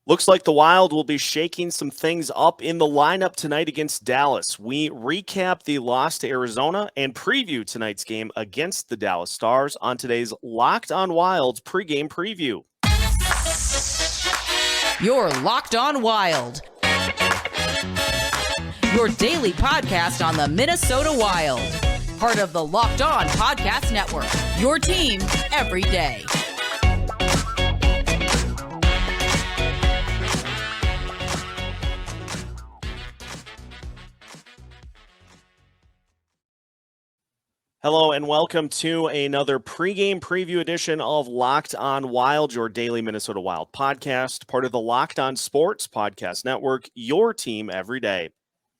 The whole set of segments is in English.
Looks like the Wild will be shaking some things up in the lineup tonight against Dallas. We recap the loss to Arizona and preview tonight's game against the Dallas Stars on today's Locked on Wild pregame preview. You're Locked on Wild, your daily podcast on the Minnesota Wild. Part of the Locked On Podcast Network, your team every day. Hello and welcome to another pregame preview edition of Locked on Wild, your daily Minnesota Wild podcast, part of the Locked on Sports Podcast Network, your team every day.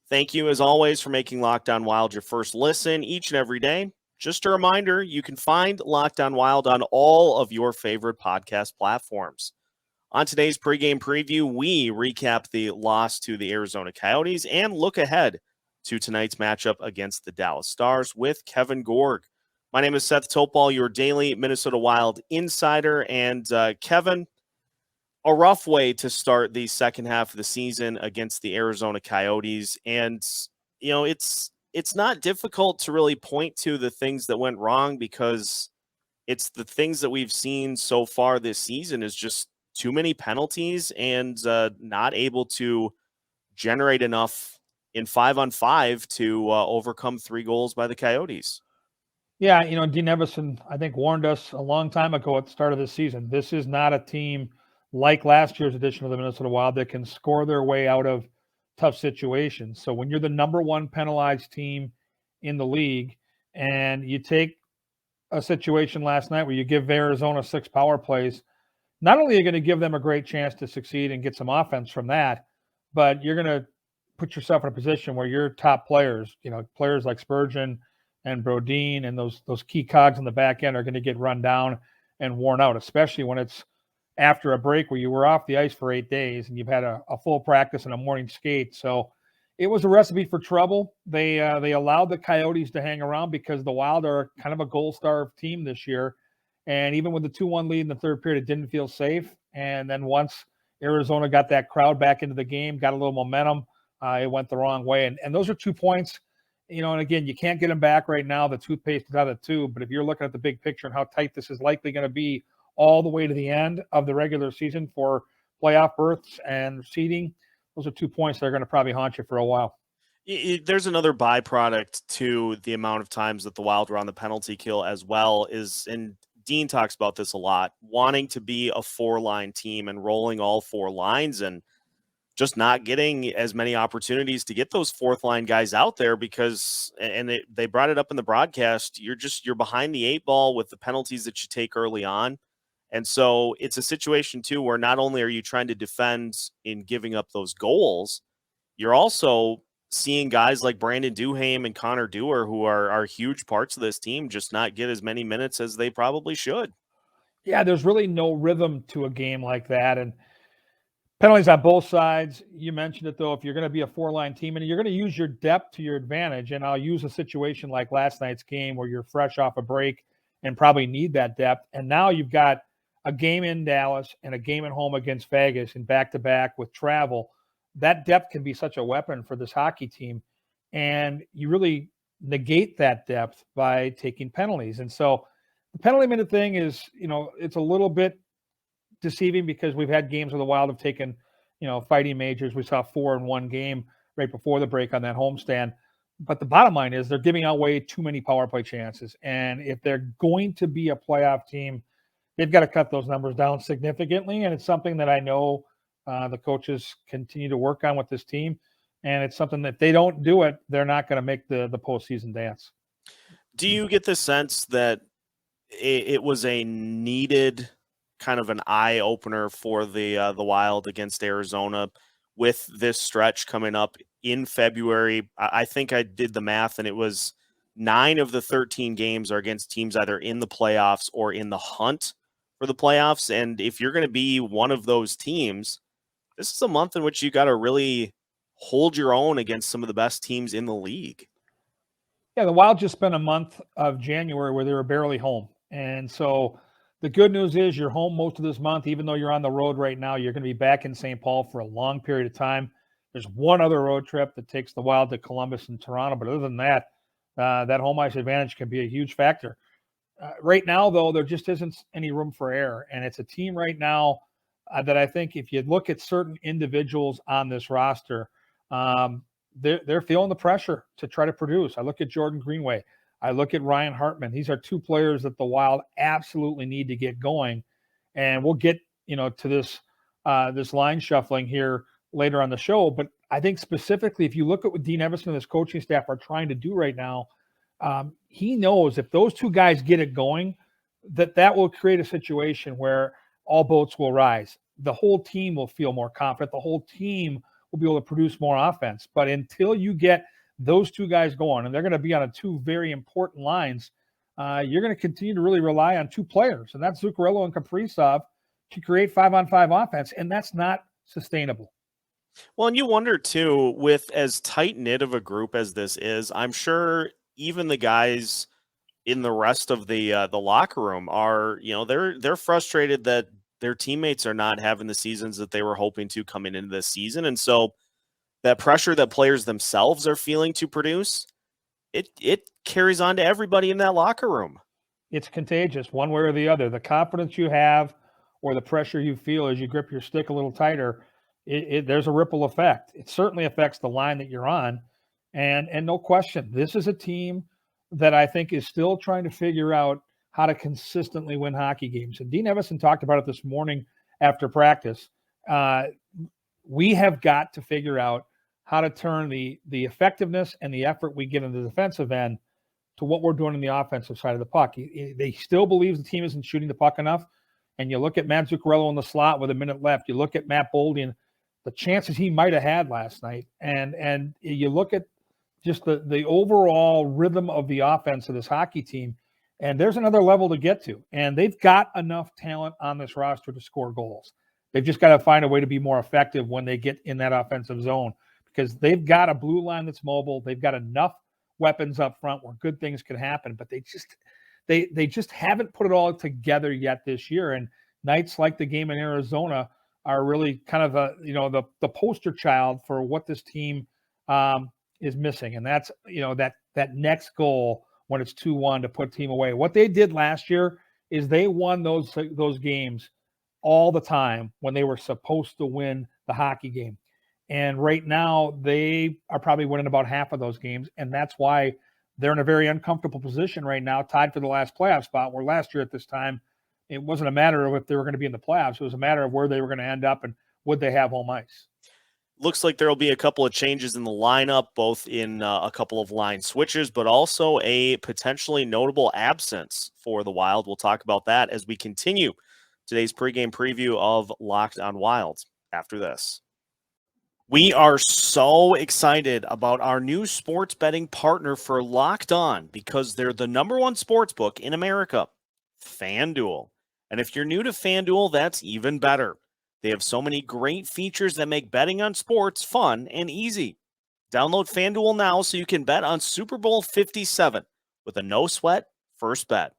Thank you, as always, for making Locked on Wild your first listen each and every day. Just a reminder, you can find Locked on Wild on all of your favorite podcast platforms. On today's pregame preview, we recap the loss to the Arizona Coyotes and look ahead to tonight's matchup against the Dallas Stars with Kevin Gorg. My name is Seth Topal, your daily Minnesota Wild insider. And Kevin, a rough way to start the second half of the season against the Arizona Coyotes. And, you know, it's not difficult to really point to the things that went wrong because it's the things that we've seen so far this season is just too many penalties and not able to generate enough in 5-on-5 to overcome 3 goals by the Coyotes. Yeah, Dean Evison, I think, warned us a long time ago at the start of this season. This is not a team like last year's edition of the Minnesota Wild that can score their way out of tough situations. So when you're the number one penalized team in the league and you take a situation last night where you give Arizona 6 power plays, not only are you going to give them a great chance to succeed and get some offense from that, but you're going to put yourself in a position where your top players, players like Spurgeon and Brodin and those key cogs in the back end are going to get run down and worn out, especially when it's after a break where you were off the ice for 8 days and you've had a full practice and a morning skate. So it was a recipe for trouble. They allowed the Coyotes to hang around because the Wild are kind of a goal-starved team this year. And even with the 2-1 lead in the third period, it didn't feel safe. And then once Arizona got that crowd back into the game, got a little momentum, it went the wrong way. And those are 2 points, and again, you can't get them back right now. The toothpaste is out of the tube. But if you're looking at the big picture and how tight this is likely going to be all the way to the end of the regular season for playoff berths and seeding, those are 2 points that are going to probably haunt you for a while. There's another byproduct to the amount of times that the Wild were on the penalty kill as well and Dean talks about this a lot, wanting to be a 4-line team and rolling all 4 lines and just not getting as many opportunities to get those 4th line guys out there because, and they brought it up in the broadcast, you're behind the 8 ball with the penalties that you take early on. And so it's a situation too, where not only are you trying to defend in giving up those goals, you're also seeing guys like Brandon Duhaime and Connor Dewar, who are huge parts of this team, just not get as many minutes as they probably should. Yeah, there's really no rhythm to a game like that. And penalties on both sides. You mentioned it, though, if you're going to be a 4-line team and you're going to use your depth to your advantage, and I'll use a situation like last night's game where you're fresh off a break and probably need that depth. And now you've got a game in Dallas and a game at home against Vegas and back-to-back with travel. That depth can be such a weapon for this hockey team. And you really negate that depth by taking penalties. And so the penalty minute thing is, it's a little bit deceiving because we've had games where the Wild have taken, fighting majors. We saw 4 in one game right before the break on that homestand. But the bottom line is they're giving away too many power play chances. And if they're going to be a playoff team, they've got to cut those numbers down significantly. And it's something that I know the coaches continue to work on with this team. And it's something that if they don't do it, they're not going to make the postseason dance. Do you get the sense that it was a needed kind of an eye opener for the Wild against Arizona with this stretch coming up in February? I think I did the math, and it was 9 of the 13 games are against teams either in the playoffs or in the hunt for the playoffs. And if you're going to be one of those teams, this is a month in which you got to really hold your own against some of the best teams in the league. Yeah, the Wild just spent a month of January where they were barely home. And so The good news is you're home most of this month, even though you're on the road right now. You're going to be back in St. Paul for a long period of time. There's one other road trip that takes the Wild to Columbus and Toronto, but other than that, that home ice advantage can be a huge factor. Right now, though, there just isn't any room for error, and it's a team right now that I think if you look at certain individuals on this roster, they're feeling the pressure to try to produce. I look at Jordan Greenway. I look at Ryan Hartman. These are two players that the Wild absolutely need to get going, and we'll get to this line shuffling here later on the show. But I think specifically, if you look at what Dean Evason and his coaching staff are trying to do right now, he knows if those two guys get it going, that will create a situation where all boats will rise. The whole team will feel more confident. The whole team will be able to produce more offense. But until you get those two guys going, and they're going to be on two very important lines, you're going to continue to really rely on two players, and that's Zuccarello and Kaprizov, to create 5-on-5 offense, and that's not sustainable. Well, and you wonder too, with as tight-knit of a group as this is, I'm sure even the guys in the rest of the locker room are, they're frustrated that their teammates are not having the seasons that they were hoping to coming into this season. And so that pressure that players themselves are feeling to produce, it carries on to everybody in that locker room. It's contagious one way or the other. The confidence you have or the pressure you feel as you grip your stick a little tighter, there's a ripple effect. It certainly affects the line that you're on. And no question, this is a team that I think is still trying to figure out how to consistently win hockey games. And Dean Evason talked about it this morning after practice. We have got to figure out how to turn the effectiveness and the effort we get in the defensive end to what we're doing in the offensive side of the puck. They still believes the team isn't shooting the puck enough. And you look at Matt Zuccarello in the slot with a minute left. You look at Matt Boldy and the chances he might have had last night. And you look at just the overall rhythm of the offense of this hockey team. And there's another level to get to. And they've got enough talent on this roster to score goals. They've just got to find a way to be more effective when they get in that offensive zone, because they've got a blue line that's mobile. They've got enough weapons up front where good things can happen, but they just haven't put it all together yet this year. And nights like the game in Arizona are really kind of the poster child for what this team is missing. And that's, that next goal when it's 2-1 to put team away. What they did last year is they won those games all the time when they were supposed to win the hockey game. And right now they are probably winning about half of those games. And that's why they're in a very uncomfortable position right now, tied for the last playoff spot, where last year at this time, it wasn't a matter of if they were going to be in the playoffs. It was a matter of where they were going to end up and would they have home ice. Looks like there will be a couple of changes in the lineup, both in a couple of line switches, but also a potentially notable absence for the Wild. We'll talk about that as we continue today's pregame preview of Locked on Wild after this. We are so excited about our new sports betting partner for Locked On because they're the #1 sports book in America, FanDuel. And if you're new to FanDuel, that's even better. They have so many great features that make betting on sports fun and easy. Download FanDuel now so you can bet on Super Bowl 57 with a no-sweat first bet.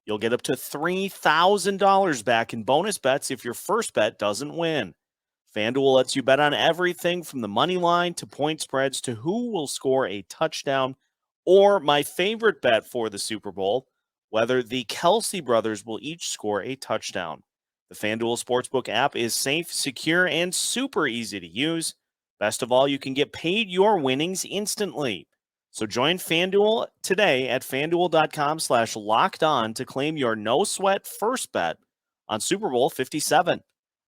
You'll get up to $3,000 back in bonus bets if your first bet doesn't win. FanDuel lets you bet on everything from the money line to point spreads to who will score a touchdown, or my favorite bet for the Super Bowl, whether the Kelsey brothers will each score a touchdown. The FanDuel Sportsbook app is safe, secure, and super easy to use. Best of all, you can get paid your winnings instantly. So join FanDuel today at FanDuel.com/lockedon to claim your no-sweat first bet on Super Bowl 57.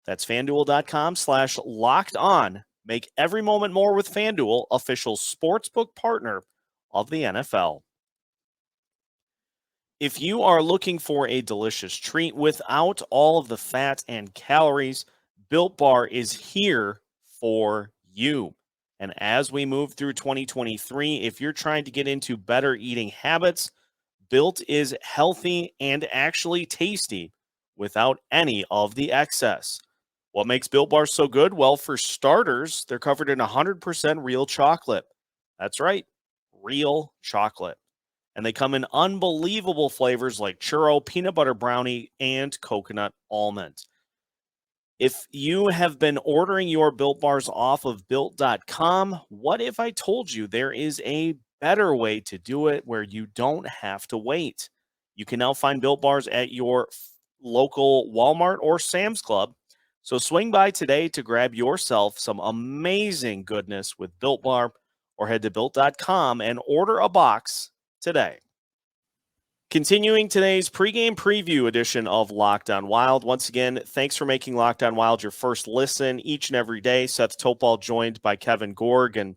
That's FanDuel.com/lockedon. Make every moment more with FanDuel, official sportsbook partner of the NFL. If you are looking for a delicious treat without all of the fat and calories, Built Bar is here for you. And as we move through 2023, if you're trying to get into better eating habits, Built is healthy and actually tasty without any of the excess. What makes Built Bars so good? Well, for starters, they're covered in 100% real chocolate. That's right, real chocolate. And they come in unbelievable flavors like churro, peanut butter brownie, and coconut almond. If you have been ordering your Built Bars off of Built.com, what if I told you there is a better way to do it where you don't have to wait? You can now find Built Bars at your local Walmart or Sam's Club. So swing by today to grab yourself some amazing goodness with Built Bar, or head to Built.com and order a box today. Continuing today's pregame preview edition of Locked On Wild. Once again, thanks for making Locked On Wild your first listen each and every day. Seth Topal joined by Kevin Gorg. And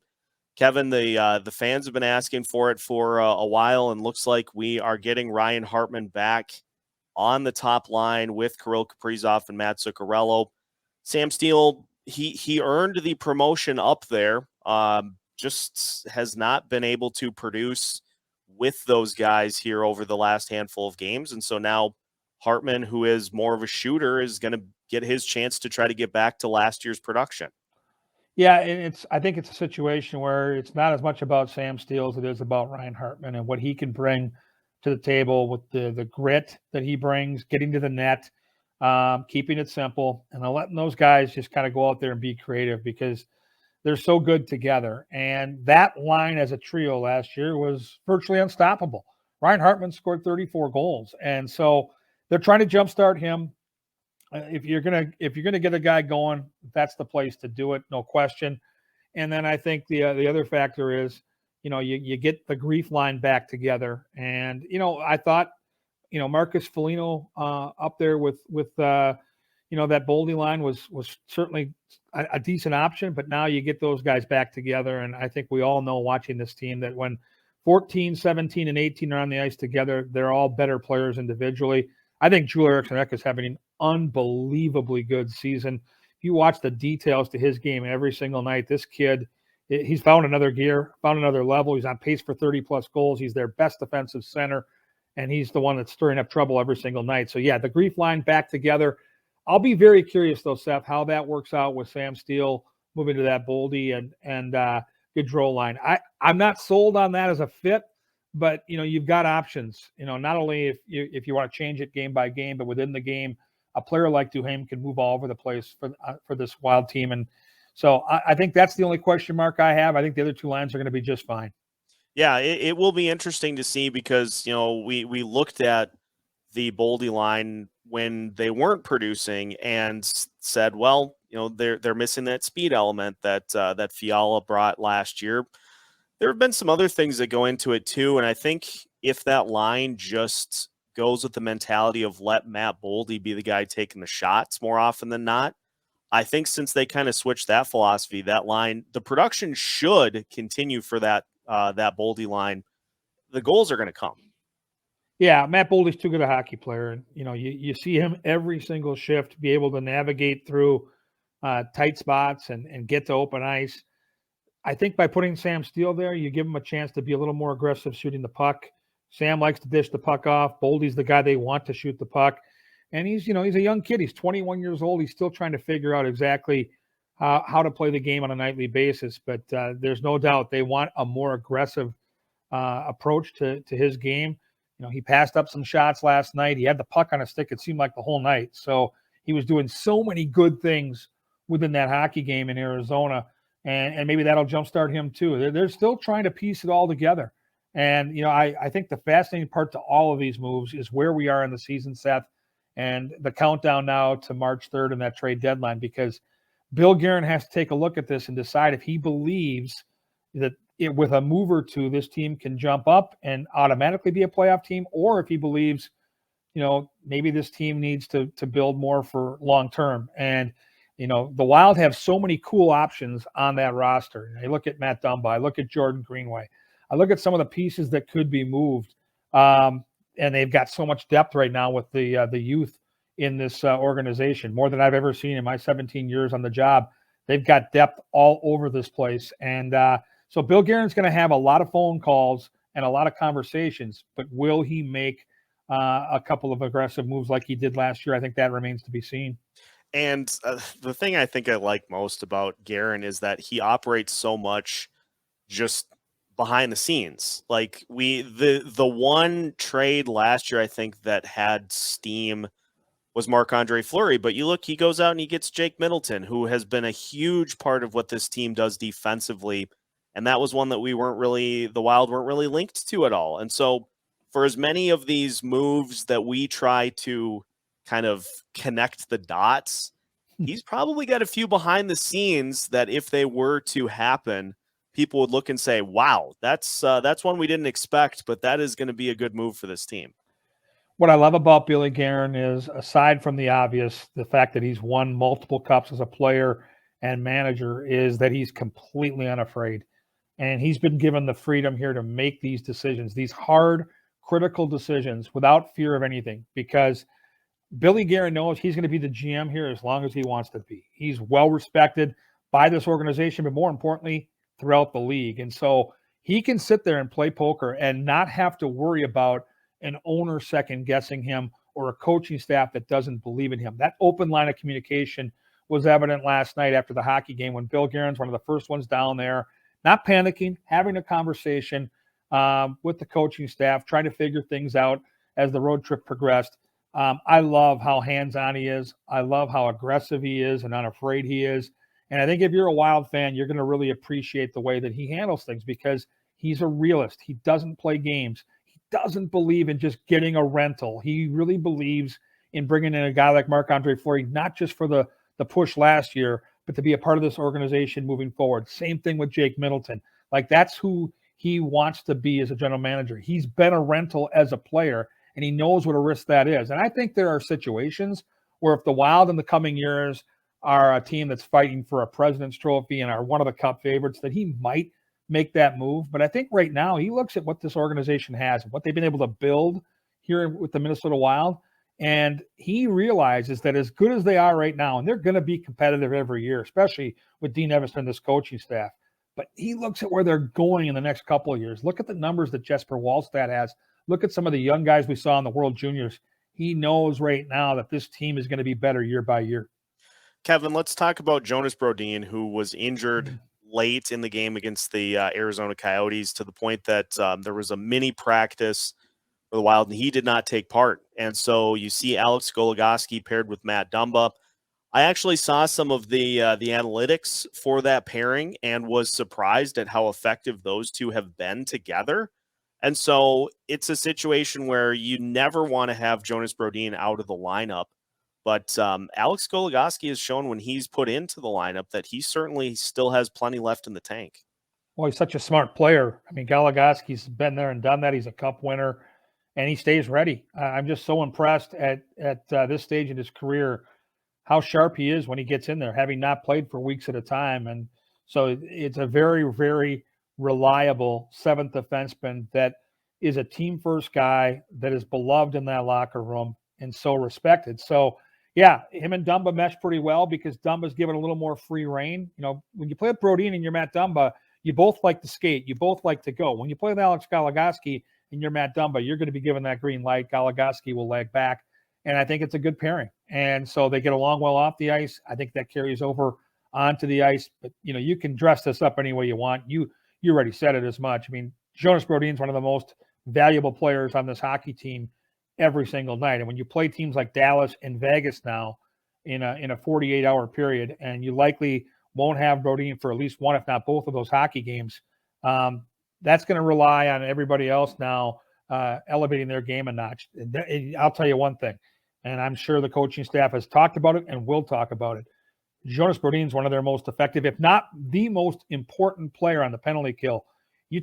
Kevin, the fans have been asking for it for a while, and looks like we are getting Ryan Hartman back on the top line with Kirill Kaprizov and Matt Zuccarello. Sam Steele, he earned the promotion up there, just has not been able to produce with those guys here over the last handful of games. And so now Hartman, who is more of a shooter, is going to get his chance to try to get back to last year's production. Yeah, I think it's a situation where it's not as much about Sam Steele as it is about Ryan Hartman and what he can bring to the table with the grit that he brings, getting to the net, keeping it simple, and letting those guys just kind of go out there and be creative, because they're so good together. And that line as a trio last year was virtually unstoppable. Ryan Hartman scored 34 goals. And so they're trying to jumpstart him. If you're gonna get a guy going, that's the place to do it, no question. And then I think the other factor is, you get the grief line back together. And, I thought, Marcus Foligno up there with that Boldy line was certainly a decent option, but now you get those guys back together. And I think we all know, watching this team, that when 14, 17, and 18 are on the ice together, they're all better players individually. I think Joel Eriksson Ek is having an unbelievably good season. If you watch the details to his game every single night, this kid, he's found another gear, found another level. He's on pace for 30-plus goals. He's their best defensive center, and he's the one that's stirring up trouble every single night. So, yeah, the grief line back together. I'll be very curious, though, Seth, how that works out with Sam Steele moving to that Boldy and Gaudreau line. I'm not sold on that as a fit, but, you've got options. Not only if you want to change it game by game, but within the game, a player like Duhaime can move all over the place for this Wild team. And so I think that's the only question mark I have. I think the other two lines are going to be just fine. Yeah, it will be interesting to see, because, we looked at the Boldy line when they weren't producing and said, well, they're missing that speed element that Fiala brought last year. There have been some other things that go into it too, and I think if that line just goes with the mentality of let Matt Boldy be the guy taking the shots more often than not, I think since they kind of switched that philosophy, that line, the production should continue for that Boldy line. The goals are going to come. Yeah, Matt Boldy's too good a hockey player. And, you see him every single shift be able to navigate through tight spots and get to open ice. I think by putting Sam Steele there, you give him a chance to be a little more aggressive shooting the puck. Sam likes to dish the puck off. Boldy's the guy they want to shoot the puck. And he's a young kid. He's 21 years old. He's still trying to figure out exactly how to play the game on a nightly basis. But there's no doubt they want a more aggressive approach to his game. He passed up some shots last night. He had the puck on a stick, it seemed like, the whole night. So he was doing so many good things within that hockey game in Arizona. And maybe that'll jumpstart him too. They're still trying to piece it all together. And, I think the fascinating part to all of these moves is where we are in the season, Seth, and the countdown now to March 3rd and that trade deadline, because Bill Guerin has to take a look at this and decide if he believes that with a move or two, this team can jump up and automatically be a playoff team, or if he believes, maybe this team needs to build more for long-term. And, the Wild have so many cool options on that roster. I look at Matt Dumba. I look at Jordan Greenway. I look at some of the pieces that could be moved. And they've got so much depth right now with the youth in this organization, more than I've ever seen in my 17 years on the job. They've got depth all over this place. And so Bill Guerin's going to have a lot of phone calls and a lot of conversations, but will he make a couple of aggressive moves like he did last year? I think that remains to be seen. And the thing I think I like most about Guerin is that he operates so much just behind the scenes. Like the one trade last year, I think, that had steam was Marc-Andre Fleury. But you look, he goes out and he gets Jake Middleton, who has been a huge part of what this team does defensively. And that was one that the Wild weren't really linked to at all. And so for as many of these moves that we try to kind of connect the dots, he's probably got a few behind the scenes that if they were to happen, people would look and say, wow, that's one we didn't expect, but that is going to be a good move for this team. What I love about Bill Guerin is, aside from the obvious, the fact that he's won multiple cups as a player and manager, is that he's completely unafraid. And he's been given the freedom here to make these decisions, these hard, critical decisions without fear of anything, because Billy Guerin knows he's going to be the GM here as long as he wants to be. He's well respected by this organization, but more importantly, throughout the league. And so he can sit there and play poker and not have to worry about an owner second guessing him or a coaching staff that doesn't believe in him. That open line of communication was evident last night after the hockey game when Bill Guerin's one of the first ones down there, not panicking, having a conversation with the coaching staff, trying to figure things out as the road trip progressed. I love how hands-on he is. I love how aggressive he is and unafraid he is. And I think if you're a Wild fan, you're going to really appreciate the way that he handles things, because he's a realist. He doesn't play games. He doesn't believe in just getting a rental. He really believes in bringing in a guy like Marc-Andre Fleury, not just for the push last year, but to be a part of this organization moving forward. Same thing with Jake Middleton. Like, that's who he wants to be as a general manager. He's been a rental as a player, and he knows what a risk that is. And I think there are situations where if the Wild in the coming years are a team that's fighting for a President's Trophy and are one of the Cup favorites, that he might make that move. But I think right now he looks at what this organization has and what they've been able to build here with the Minnesota Wild, and he realizes that as good as they are right now, and they're going to be competitive every year, especially with Dean Evason and this coaching staff, but he looks at where they're going in the next couple of years. Look at the numbers that Jesper Wallstedt has. Look at some of the young guys we saw in the World Juniors. He knows right now that this team is going to be better year by year. Kevin, let's talk about Jonas Brodin, who was injured late in the game against the Arizona Coyotes to the point that there was a mini practice for the Wild, and he did not take part. And so you see Alex Goligoski paired with Matt Dumba. I actually saw some of the analytics for that pairing and was surprised at how effective those two have been together. And so it's a situation where you never want to have Jonas Brodin out of the lineup. But Alex Goligoski has shown when he's put into the lineup that he certainly still has plenty left in the tank. Well, he's such a smart player. I mean, Goligoski's been there and done that. He's a Cup winner, and he stays ready. I'm just so impressed at this stage in his career how sharp he is when he gets in there, having not played for weeks at a time. And so it's a very, very reliable seventh defenseman that is a team-first guy that is beloved in that locker room and so respected. So, yeah, him and Dumba mesh pretty well because Dumba's given a little more free reign. You know, when you play with Brodin and you're Matt Dumba, you both like to skate. You both like to go. When you play with Alex Goligoski and you're Matt Dumba, you're going to be given that green light. Goligoski will lag back. And I think it's a good pairing. And so they get along well off the ice. I think that carries over onto the ice. But, you know, you can dress this up any way you want. You already said it as much. I mean, Jonas Brodin is one of the most valuable players on this hockey team every single night. And when you play teams like Dallas and Vegas now in a 48-hour period, and you likely won't have Brodin for at least one, if not both of those hockey games, that's going to rely on everybody else now elevating their game a notch. I'll tell you one thing, and I'm sure the coaching staff has talked about it and will talk about it. Jonas Brodin is one of their most effective, if not the most important player on the penalty kill. You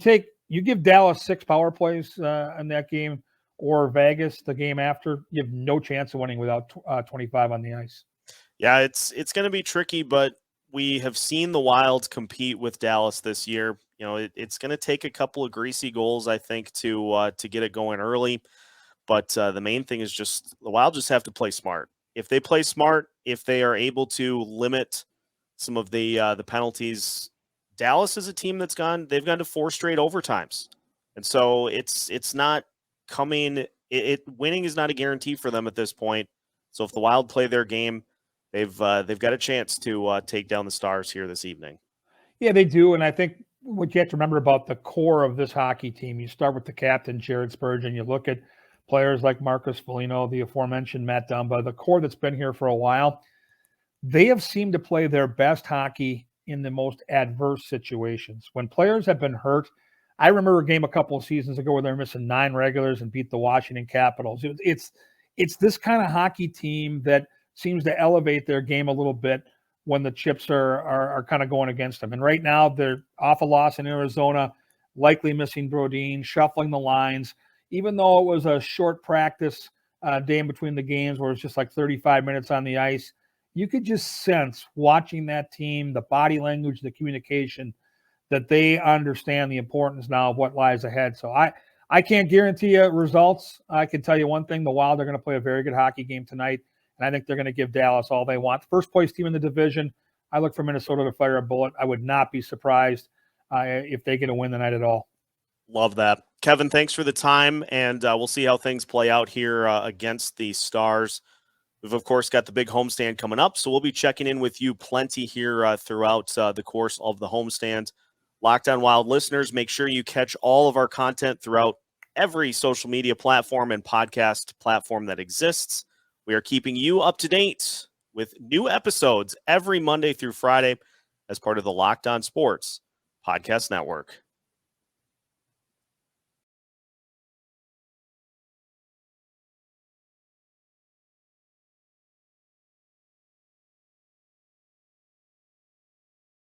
give Dallas 6 power plays in that game, or Vegas the game after, you have no chance of winning without 25 on the ice. Yeah, it's going to be tricky, but we have seen the Wild compete with Dallas this year. You know, it's going to take a couple of greasy goals, I think, to get it going early. But the main thing is just the Wild just have to play smart. If they play smart, if they are able to limit some of the penalties, Dallas is a team they've gone to 4 straight overtimes, and so it's not coming. Winning is not a guarantee for them at this point. So if the Wild play their game, they've got a chance to take down the Stars here this evening. Yeah, they do, and I think what you have to remember about the core of this hockey team, you start with the captain, Jared Spurgeon. You look at players like Marcus Foligno, the aforementioned Matt Dumba, the core that's been here for a while. They have seemed to play their best hockey in the most adverse situations. When players have been hurt, I remember a game a couple of seasons ago where they're missing 9 regulars and beat the Washington Capitals. It's this kind of hockey team that seems to elevate their game a little bit when the chips are kind of going against them. And right now they're off a loss in Arizona, likely missing Brodin, shuffling the lines. Even though it was a short practice day in between the games where it's just like 35 minutes on the ice, you could just sense watching that team, the body language, the communication, that they understand the importance now of what lies ahead. So I can't guarantee you results. I can tell you one thing, the Wild are going to play a very good hockey game tonight, and I think they're going to give Dallas all they want. First place team in the division. I look for Minnesota to fire a bullet. I would not be surprised if they get a win tonight at all. Love that. Kevin, thanks for the time, and we'll see how things play out here against the Stars. We've, of course, got the big homestand coming up, so we'll be checking in with you plenty here throughout the course of the homestand. Locked On Wild listeners, make sure you catch all of our content throughout every social media platform and podcast platform that exists. We are keeping you up to date with new episodes every Monday through Friday as part of the Locked On Sports Podcast Network.